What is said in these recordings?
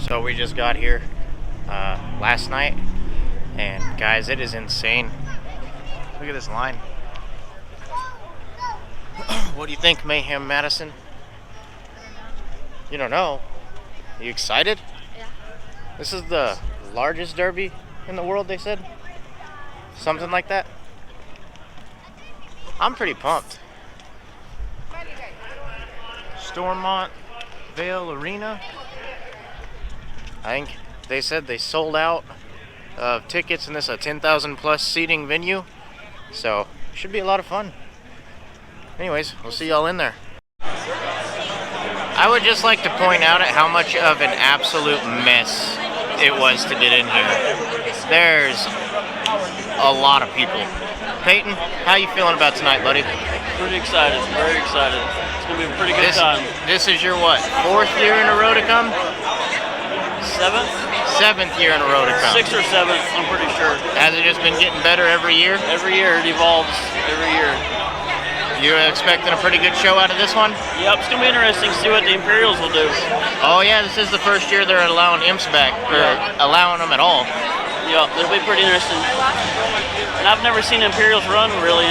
So we just got here last night, and guys, it is insane. Look at this line. What do you think, Mayhem Madison? You don't know? Are you excited? Yeah. This is the largest derby in the world, they said. Something like that. I'm pretty pumped. Stormont Vale Arena. I think they said they sold out of tickets, and this is a 10,000 plus seating venue. So, should be a lot of fun. Anyways, we'll see y'all in there. I would just like to point out at how much of an absolute mess it was to get in here. There's a lot of people. Peyton, how you feeling about tonight, buddy? Pretty excited, very excited. It's gonna be a pretty good time. This is your what, 4th year in a row to come? 7th? 7th year in a row to come. 6th or 7th, I'm pretty sure. Has it just been getting better every year? Every year, it evolves every year. You're expecting a pretty good show out of this one? Yep, it's gonna be interesting to see what the Imperials will do. Oh yeah, this is the first year they're allowing imps back, or allowing them at all. Yeah, it'll be pretty interesting. And I've never seen Imperials run, really.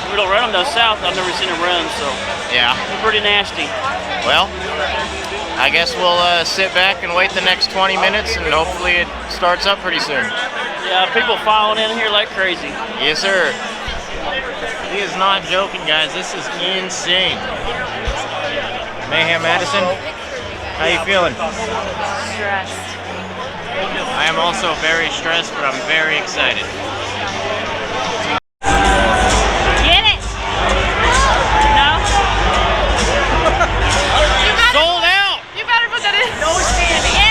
We don't run them down south, I've never seen them run, so. Yeah. They're pretty nasty. Well, I guess we'll sit back and wait the next 20 minutes, and hopefully it starts up pretty soon. Yeah, people filing in here like crazy. Yes, sir. He is not joking, guys. This is insane. Mayhem Madison, how you feeling? Stressed. I am also very stressed, but I'm very excited. Get it! No? Sold out! You better put that in. No standing. Yeah!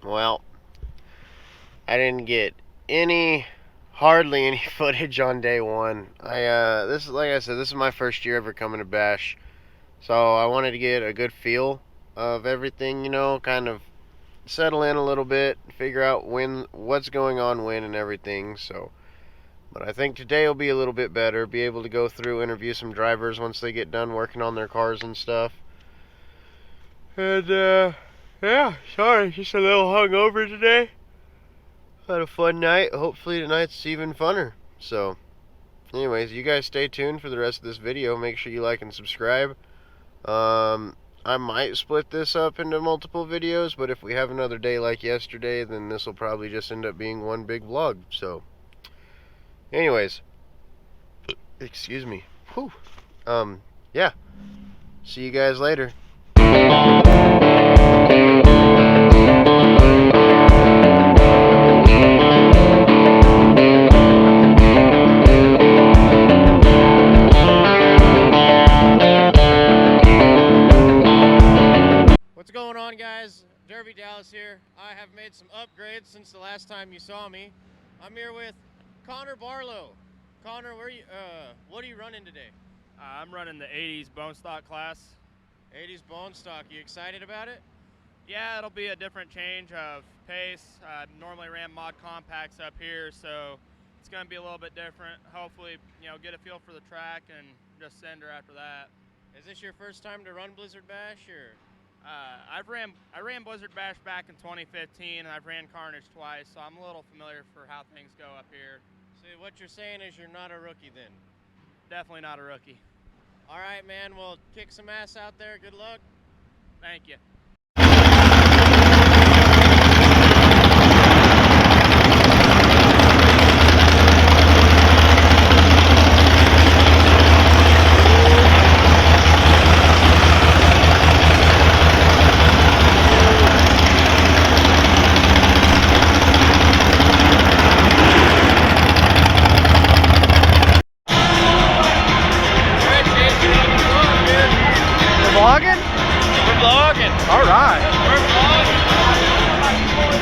Well, I didn't get hardly any footage on day one. This is, like I said, this is my first year ever coming to Bash, so I wanted to get a good feel of everything, you know, kind of settle in a little bit, figure out what's going on when and everything. So, but I think today will be a little bit better. Be able to go through, interview some drivers once they get done working on their cars and stuff. And yeah, sorry, just a little hungover today. Had a fun night. Hopefully tonight's even funner. So, anyways, you guys stay tuned for the rest of this video. Make sure you like and subscribe. I might split this up into multiple videos, but if we have another day like yesterday, then this will probably just end up being one big vlog. So, anyways, Excuse me. Whew. Yeah. See you guys later. What's going on, guys? Derby Dallas here. I have made some upgrades since the last time you saw me. I'm here with Connor Barlow. Connor, what are you running today? I'm running the 80s bone stock class. 80s bone stock. You excited about it? Yeah, it'll be a different change of pace. Normally ran mod compacts up here, so it's going to be a little bit different. Hopefully, get a feel for the track and just send her after that. Is this your first time to run Blizzard Bash, or? I ran Blizzard Bash back in 2015, and I've ran Carnage twice, so I'm a little familiar for how things go up here. So what you're saying is you're not a rookie then? Definitely not a rookie. All right, man. Well, kick some ass out there. Good luck. Thank you.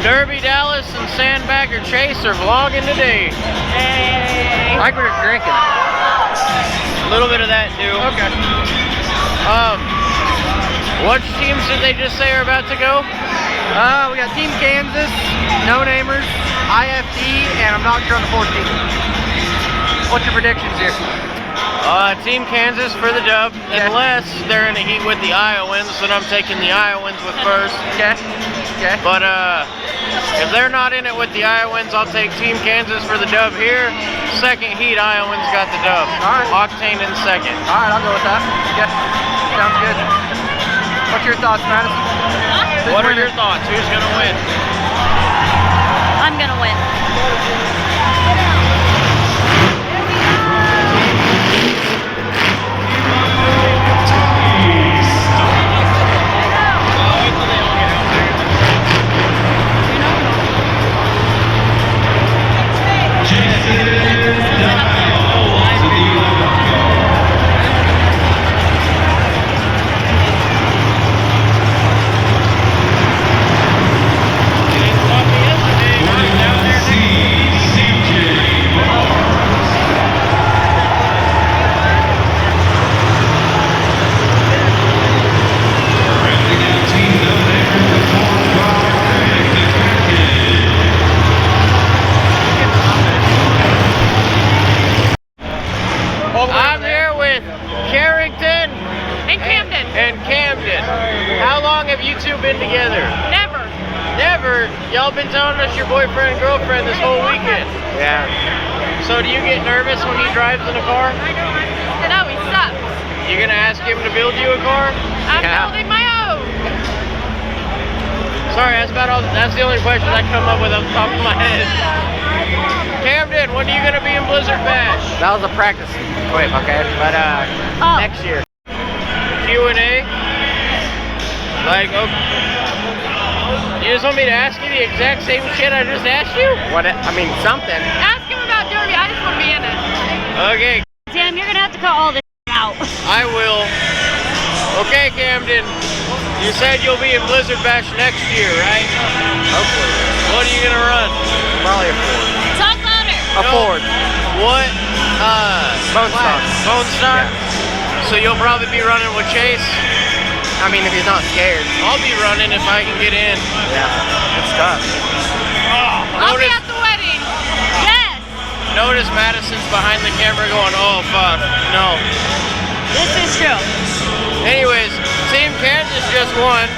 Derby Dallas and Sandbagger Chase are vlogging today. Hey. Like we're drinking. A little bit of that too. Okay. What teams did they just say are about to go? We got Team Kansas, No Namers, IFD, and I'm not sure on the 14th. What's your predictions here? Team Kansas for the dub, unless they're in a heat with the Iowans, then I'm taking the Iowans with first. Okay. Okay. But if they're not in it with the Iowans, I'll take Team Kansas for the dub here. Second heat, Iowans got the dub. All right. Octane in second. All right, I'll go with that. Yeah. Sounds good. What's your thoughts, Madison? What are your thoughts? Who's gonna win? I'm gonna win. I'm here with Carrington and Camden. How long have you two been together? Never. Never? Y'all been telling us your boyfriend and girlfriend this whole weekend. Yeah. So do you get nervous when he drives in a car? No, he sucks. You gonna ask him to build you a car? I'm building my own. Sorry, that's the only question I come up with off the top of my head. Camden, when are you gonna be in Blizzard Bash? That was a practice clip, okay? But next year. Q&A? Like, okay. You just want me to ask you the exact same shit I just asked you? Something. Ask him about Derby. I just want to be in it. Okay, Damn, you're gonna have to cut all this out. I will. Okay, Camden. You said you'll be in Blizzard Bash next year, right? Hopefully. What are you gonna run? Probably a Ford. Talk louder. A Ford. What? Bone stock. Bone stock? Yeah. So you'll probably be running with Chase? If he's not scared. I'll be running if I can get in. Yeah. It's tough. I'll be at the wedding. Yes. Notice Madison's behind the camera going, oh fuck, no. This is true. Anyways, Team Kansas just won.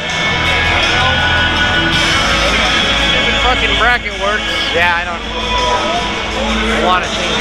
Stupid fucking bracket works. Yeah, I don't. A lot of things.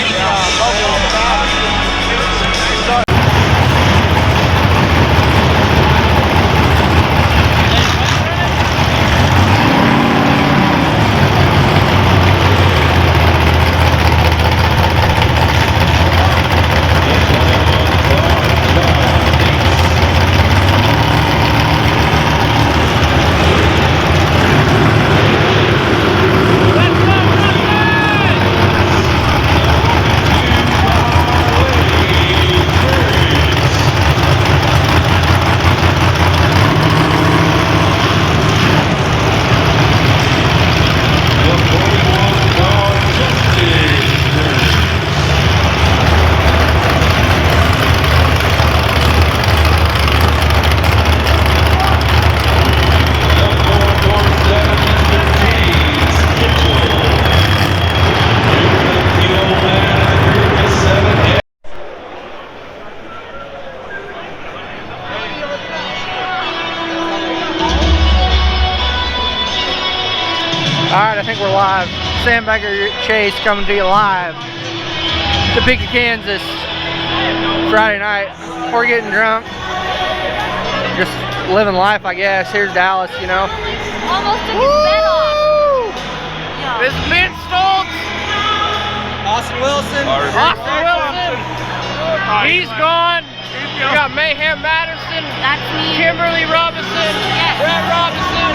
alive. Sandbagger Chase coming to you live. Topeka, Kansas. Friday night. We're getting drunk. Just living life, I guess. Here's Dallas, you know. Almost took his bed off. Yeah. This is Ben Stoltz. Austin Wilson. Austin Wilson. He's gone. We got Mayhem Madison. That's me. Kimberly Robinson. Yes. Brad Robinson.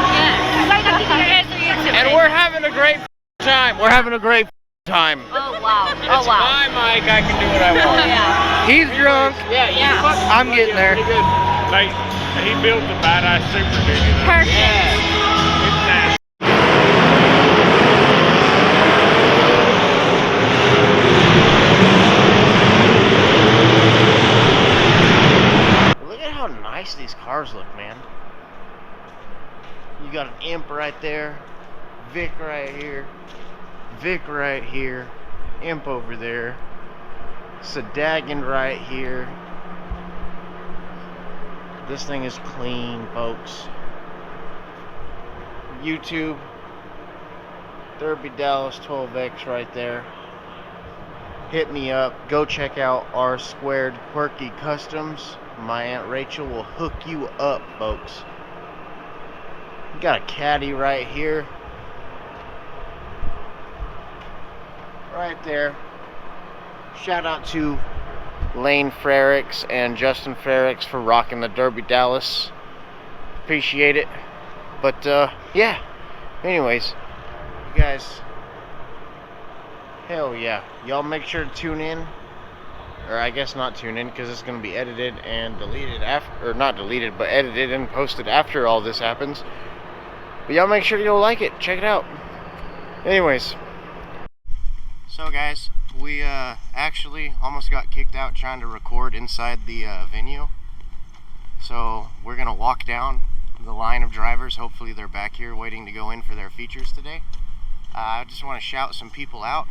Yes. And we're having a great time. We're having a great time. Oh wow. It's my mic. I can do what I want. Oh yeah. He's drunk. Yeah. I'm getting there. Like, he built the badass Super Duty. Perfect. It's nasty. Look at how nice these cars look, man. You got an Imp right there, Vic right here, Vic right here, Imp over there, Sadagan right here. This thing is clean, folks. YouTube, Derby Dallas 12X right there. Hit me up. Go check out R Squared Quirky Customs. My Aunt Rachel will hook you up, folks. We got a caddy right here. Right there. Shout out to Lane Frericks and Justin Frericks for rocking the Derby Dallas. Appreciate it. But yeah. Anyways, you guys, hell yeah. Y'all make sure to tune in. Or I guess not tune in, because it's going to be edited and deleted after, or not deleted, but edited and posted after all this happens. But y'all make sure to go like it, check it out. Anyways, so guys, we actually almost got kicked out trying to record inside the venue. So we're gonna walk down the line of drivers. Hopefully they're back here waiting to go in for their features today. I just want to shout some people out.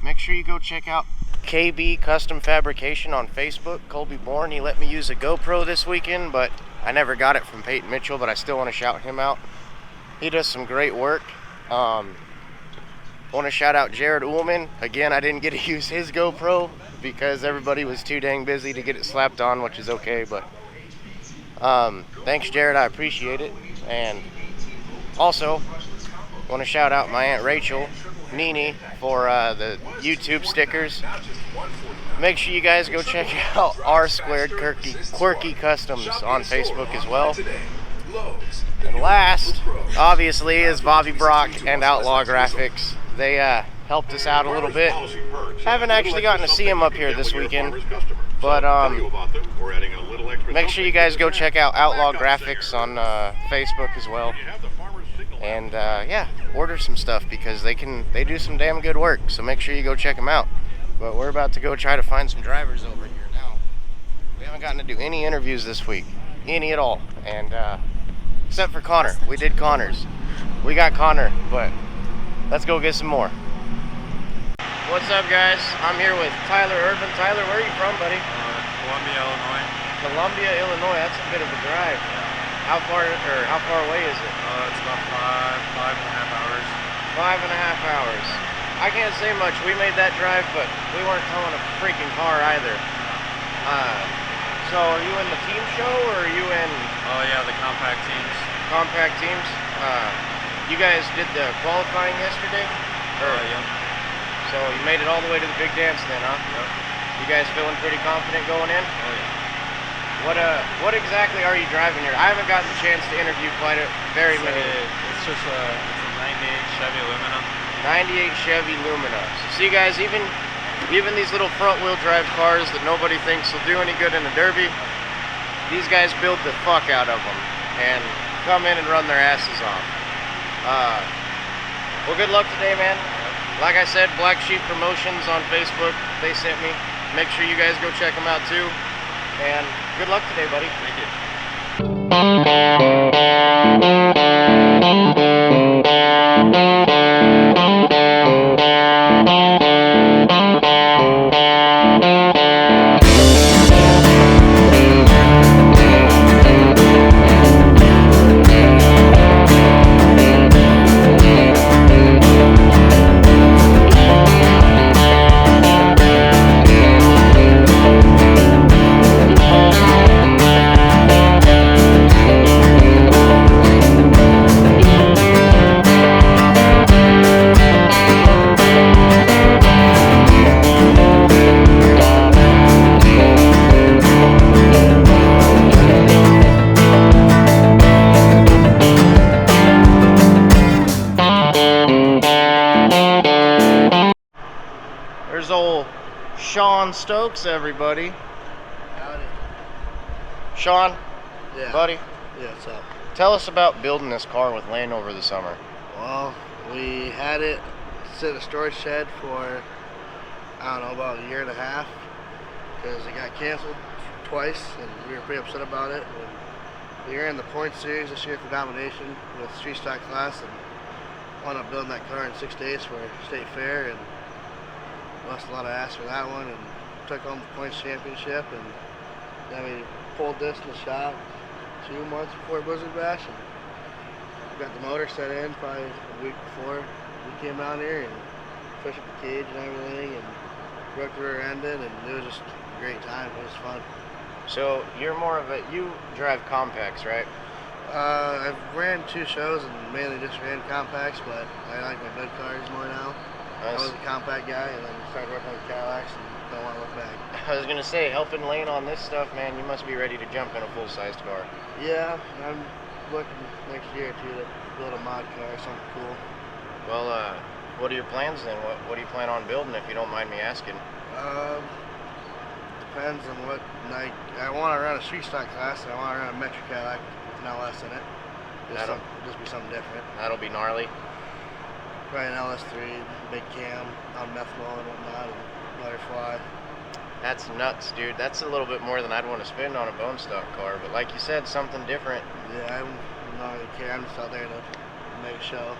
Make sure you go check out KB Custom Fabrication on Facebook. Colby Bourne, he let me use a GoPro this weekend, but I never got it from Peyton Mitchell, but I still want to shout him out. He does some great work. I want to shout out Jared Ullman. Again, I didn't get to use his GoPro because everybody was too dang busy to get it slapped on, which is okay, but thanks Jared, I appreciate it. And also want to shout out my Aunt Rachel, Nene, for the YouTube stickers. Make sure you guys go check out R Squared Quirky Customs on Facebook as well. And last, obviously, is Bobby Brock and Outlaw Graphics. They helped us out a little bit. Haven't actually gotten to see them up here this weekend, but make sure you guys go check out Outlaw Graphics on Facebook as well. And yeah, order some stuff because they do some damn good work. So make sure you go check them out. But we're about to go try to find some drivers over here now. We haven't gotten to do any interviews this week, any at all, and except for Connor. We did Connor's. We got Connor, but let's go get some more. What's up, guys? I'm here with Tyler Irvin. Tyler, where are you from, buddy? Columbia, Illinois. Columbia, Illinois. That's a bit of a drive. How far away is it? It's about five and a half hours. 5.5 hours. I can't say much. We made that drive, but we weren't towing a freaking car either. So are you in the team show, or are you in... Oh yeah, the compact teams. Compact teams? You guys did the qualifying yesterday? Yep. So you made it all the way to the big dance then, huh? Yep. You guys feeling pretty confident going in? Oh yeah. What exactly are you driving here? I haven't gotten the chance to interview very many. It's just a 98 Chevy Lumina. 98 Chevy Lumina. So see guys, even these little front wheel drive cars that nobody thinks will do any good in a derby, these guys build the fuck out of them and come in and run their asses off. Well, good luck today, man. Like I said, Black Sheep Promotions on Facebook, they sent me. Make sure you guys go check them out too. And good luck today, buddy. Thank you. Sean Stokes, everybody. Howdy. Sean, Yeah. buddy, Yeah, what's up? tell us about building this car with Lane over the summer. Well, we had it sit in a storage shed for, I don't know, about a year and a half because it got canceled twice and we were pretty upset about it. And we ran the point series this year for domination with street stock class and wound up building that car in 6 days for state fair and lost a lot of ass for that one and took home the points championship, and then we pulled this in the shop 2 months before Blizzard Bash and got the motor set in probably a week before we came out here and fished the cage and everything and broke the rear end in, and it was just a great time. It was fun. So you're more of a, you drive compacts, right? I've ran 2 shows and mainly just ran compacts, but I like my big cars more now. I was a compact guy and then started working on Cadillacs and don't want to look back. I was gonna say, helping Lane on this stuff, man, you must be ready to jump in a full-sized car. Yeah, I'm looking next year or two to build a mod car, something cool. Well, what are your plans then? What do you plan on building, if you don't mind me asking? Depends on what night. I want to run a street stock class and I want to run a Metro Cadillac with an LS in it. Just be something different. That'll be gnarly. Probably an LS3, big cam, on methanol and whatnot, and let her fly. That's nuts, dude. That's a little bit more than I'd want to spend on a bone stock car, but like you said, something different. Yeah, I'm not really care. I'm just out there to make a show.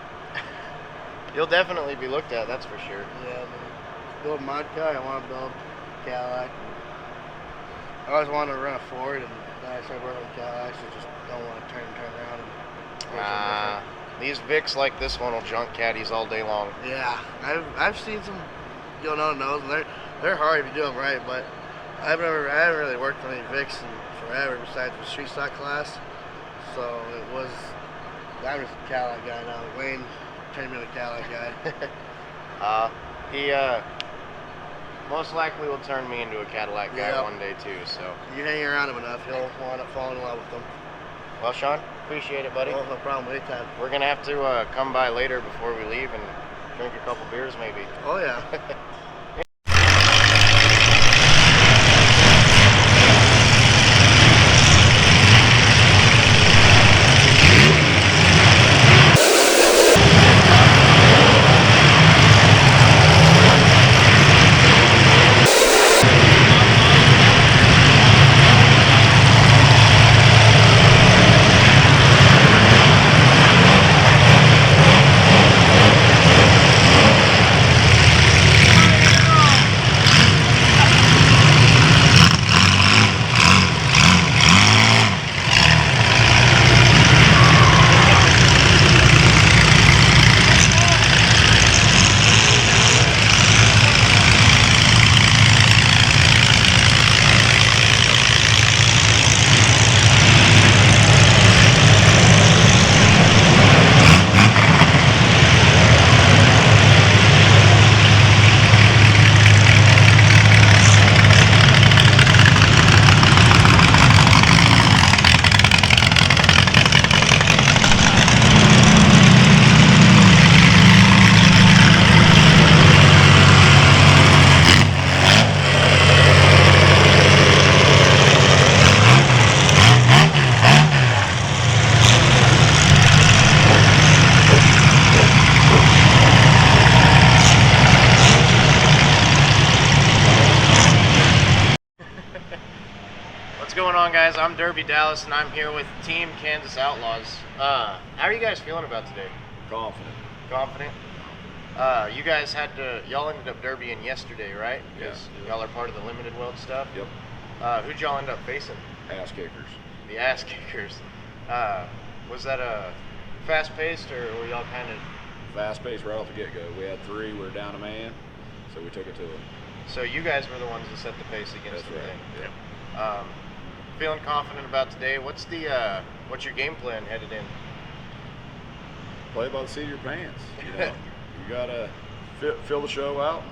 You'll definitely be looked at, that's for sure. Yeah, build a mod car. I want to build Cadillac. I always wanted to run a Ford, and then I started working on Cadillacs. I just don't want to turn around and these Vics like this one will junk caddies all day long. yeah, I've seen some going on those, and they're hard if you do them right. But I haven't really worked on any Vics in forever besides the street stock class. So I'm just a Cadillac guy now. Wayne turned me into a Cadillac guy. He most likely will turn me into a Cadillac guy one day too. So you hang around him enough, he'll wind up falling in love with them. Well, Sean, appreciate it, buddy. Oh, no problem. Anytime. We're gonna have to come by later before we leave and drink a couple beers, maybe. Oh yeah. Guys, I'm Derby Dallas and I'm here with Team Kansas Outlaws. How are you guys feeling about today? Confident? You guys y'all ended up derbying yesterday, right? Yes. Y'all are part of the limited weld stuff? Yep. Who'd y'all end up facing? Ass kickers. The ass kickers. Was that a fast paced or were y'all kind of? Fast paced right off the get go. We had 3, we were down a man, so we took it to them. So you guys were the ones that set the pace against That's everything. right. Yeah. Feeling confident about today. What's your game plan headed in? Play by the seat of your pants. You know, you gotta fill the show out,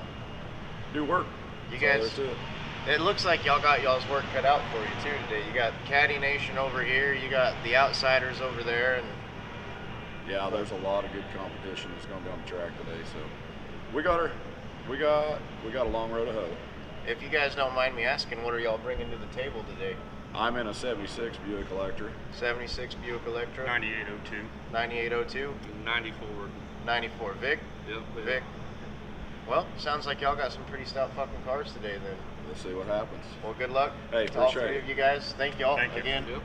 do work. You That's guys, all there to it looks like y'all got y'all's work cut out for you too today. You got Caddy Nation over here. You got the Outsiders over there, and yeah, there's a lot of good competition that's gonna be on the track today. So we got a long road to hoe. If you guys don't mind me asking, what are y'all bringing to the table today? I'm in a 76 Buick Electra. 76 Buick Electra. 9802. 9802. 94. 94. Vic? Yep. Vic. Well, sounds like y'all got some pretty stout fucking cars today then. We'll see what happens. Well, good luck Hey, to all appreciate three it. of you guys. Thank y'all Thank you. again. Yep.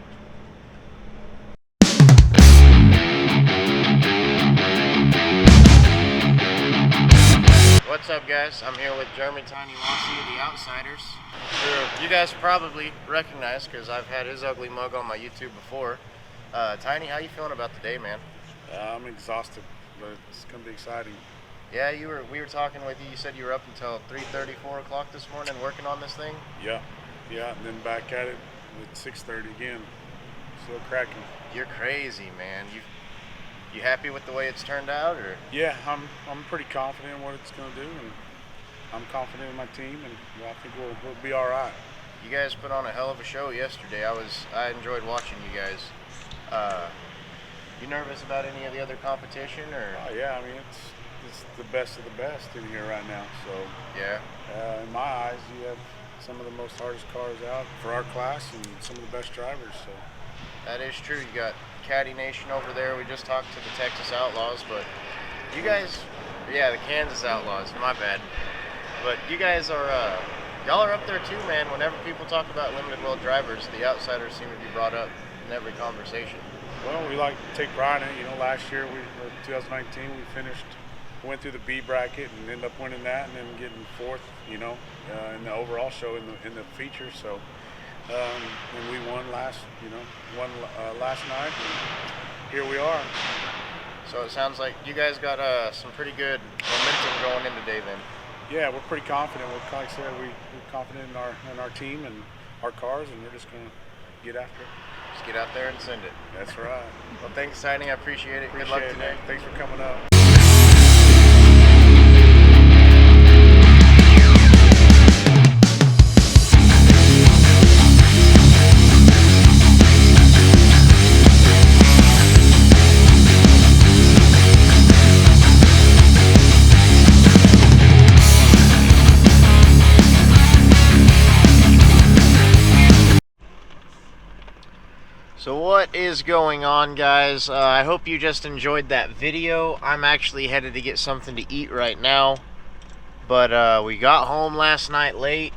What's up, guys? I'm here with Jeremy Tiny Lossy of the Outsiders. You guys probably recognize because I've had his ugly mug on my YouTube before. Tiny, how you feeling about the day, man? I'm exhausted, but it's gonna be exciting. Yeah, we were talking with you. You said you were up until 3:30, 4 o'clock this morning working on this thing. Yeah, and then back at it at 6:30 again. Still cracking. You're crazy, man. You happy with the way it's turned out, or? Yeah, I'm pretty confident in what it's gonna do, and I'm confident in my team, and I think we'll be all right. You guys put on a hell of a show yesterday. I enjoyed watching you guys. You nervous about any of the other competition, or? Oh yeah, I mean it's the best of the best in here right now. So Yeah. in my eyes, you have some of the most hardest cars out for our class, and some of the best drivers. So That is true. You got Caddy Nation over there. We just talked to the Texas Outlaws, but you guys, yeah, the Kansas Outlaws, my bad. But you guys are, y'all are up there too, man. Whenever people talk about limited world drivers, the Outsiders seem to be brought up in every conversation. well, we like to take pride in it. You know, last year, 2019, we went through the B bracket and ended up winning that, and then getting fourth. You know, in the overall show in the feature. So. And we won last night, and here we are. So it sounds like you guys got some pretty good momentum going in today then. Yeah, we're pretty confident. Like I said, we're confident in our team and our cars, and we're just going to get after it. Just get out there and send it. That's right. Well, thanks, Tiny. I appreciate it. Good luck Appreciate it, today. man. Thanks for coming up. So what is going on, guys? I hope you just enjoyed that video. I'm actually headed to get something to eat right now. But we got home last night late.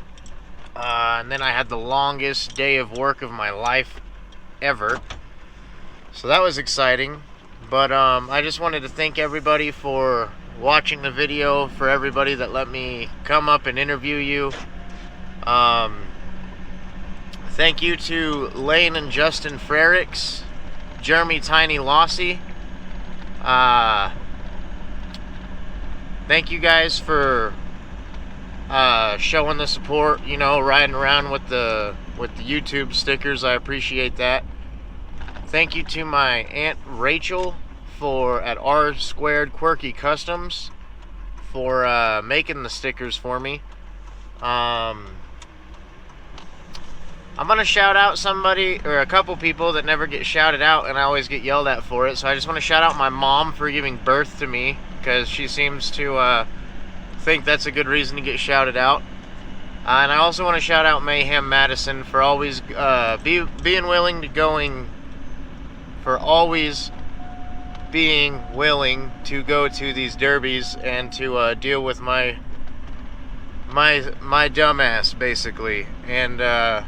And then I had the longest day of work of my life ever. So that was exciting. But I just wanted to thank everybody for watching the video, for everybody that let me come up and interview you. Thank you to Lane and Justin Frericks, Jeremy Tiny Lossy. Thank you guys for showing the support, you know, riding around with the YouTube stickers. I appreciate that. Thank you to my Aunt Rachel at R Squared Quirky Customs for making the stickers for me. I'm going to shout out somebody, or a couple people that never get shouted out, and I always get yelled at for it. So I just want to shout out my mom for giving birth to me, because she seems to think that's a good reason to get shouted out. And I also want to shout out Mayhem Madison for always being willing to go to these derbies and to deal with my dumbass, basically. And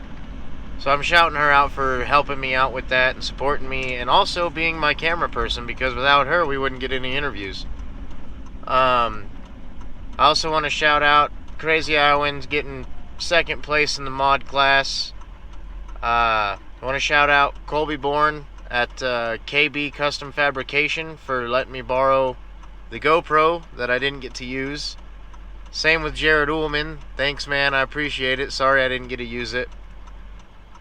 so I'm shouting her out for helping me out with that and supporting me, and also being my camera person, because without her we wouldn't get any interviews. I also want to shout out Crazy Iowans getting second place in the mod class. I want to shout out Colby Bourne at KB Custom Fabrication for letting me borrow the GoPro that I didn't get to use. Same with Jared Ullman. Thanks, man. I appreciate it. Sorry I didn't get to use it.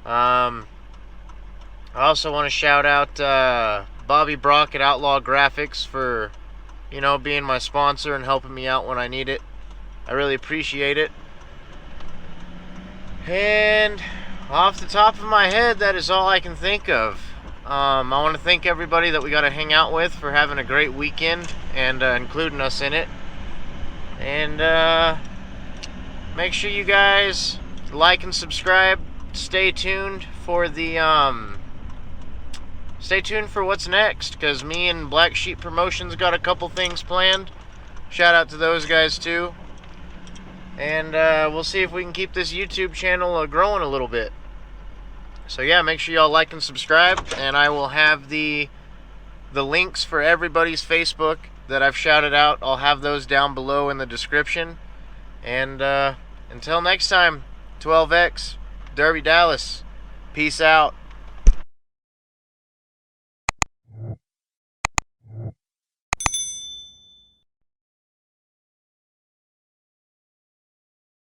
I also want to shout out Bobby Brock at Outlaw Graphics for, you know, being my sponsor and helping me out when I need it. I really appreciate it. And off the top of my head, that is all I can think of. I want to thank everybody that we got to hang out with for having a great weekend and including us in it. And make sure you guys like and subscribe. Stay tuned for the stay tuned for what's next, because me and Black Sheep Promotions got a couple things planned. Shout out to those guys too. And we'll see if we can keep this YouTube channel growing a little bit. So yeah, make sure y'all like and subscribe, and I will have the links for everybody's Facebook that I've shouted out. I'll have those down below in the description. And until next time, 12X, Derby Dallas. Peace out.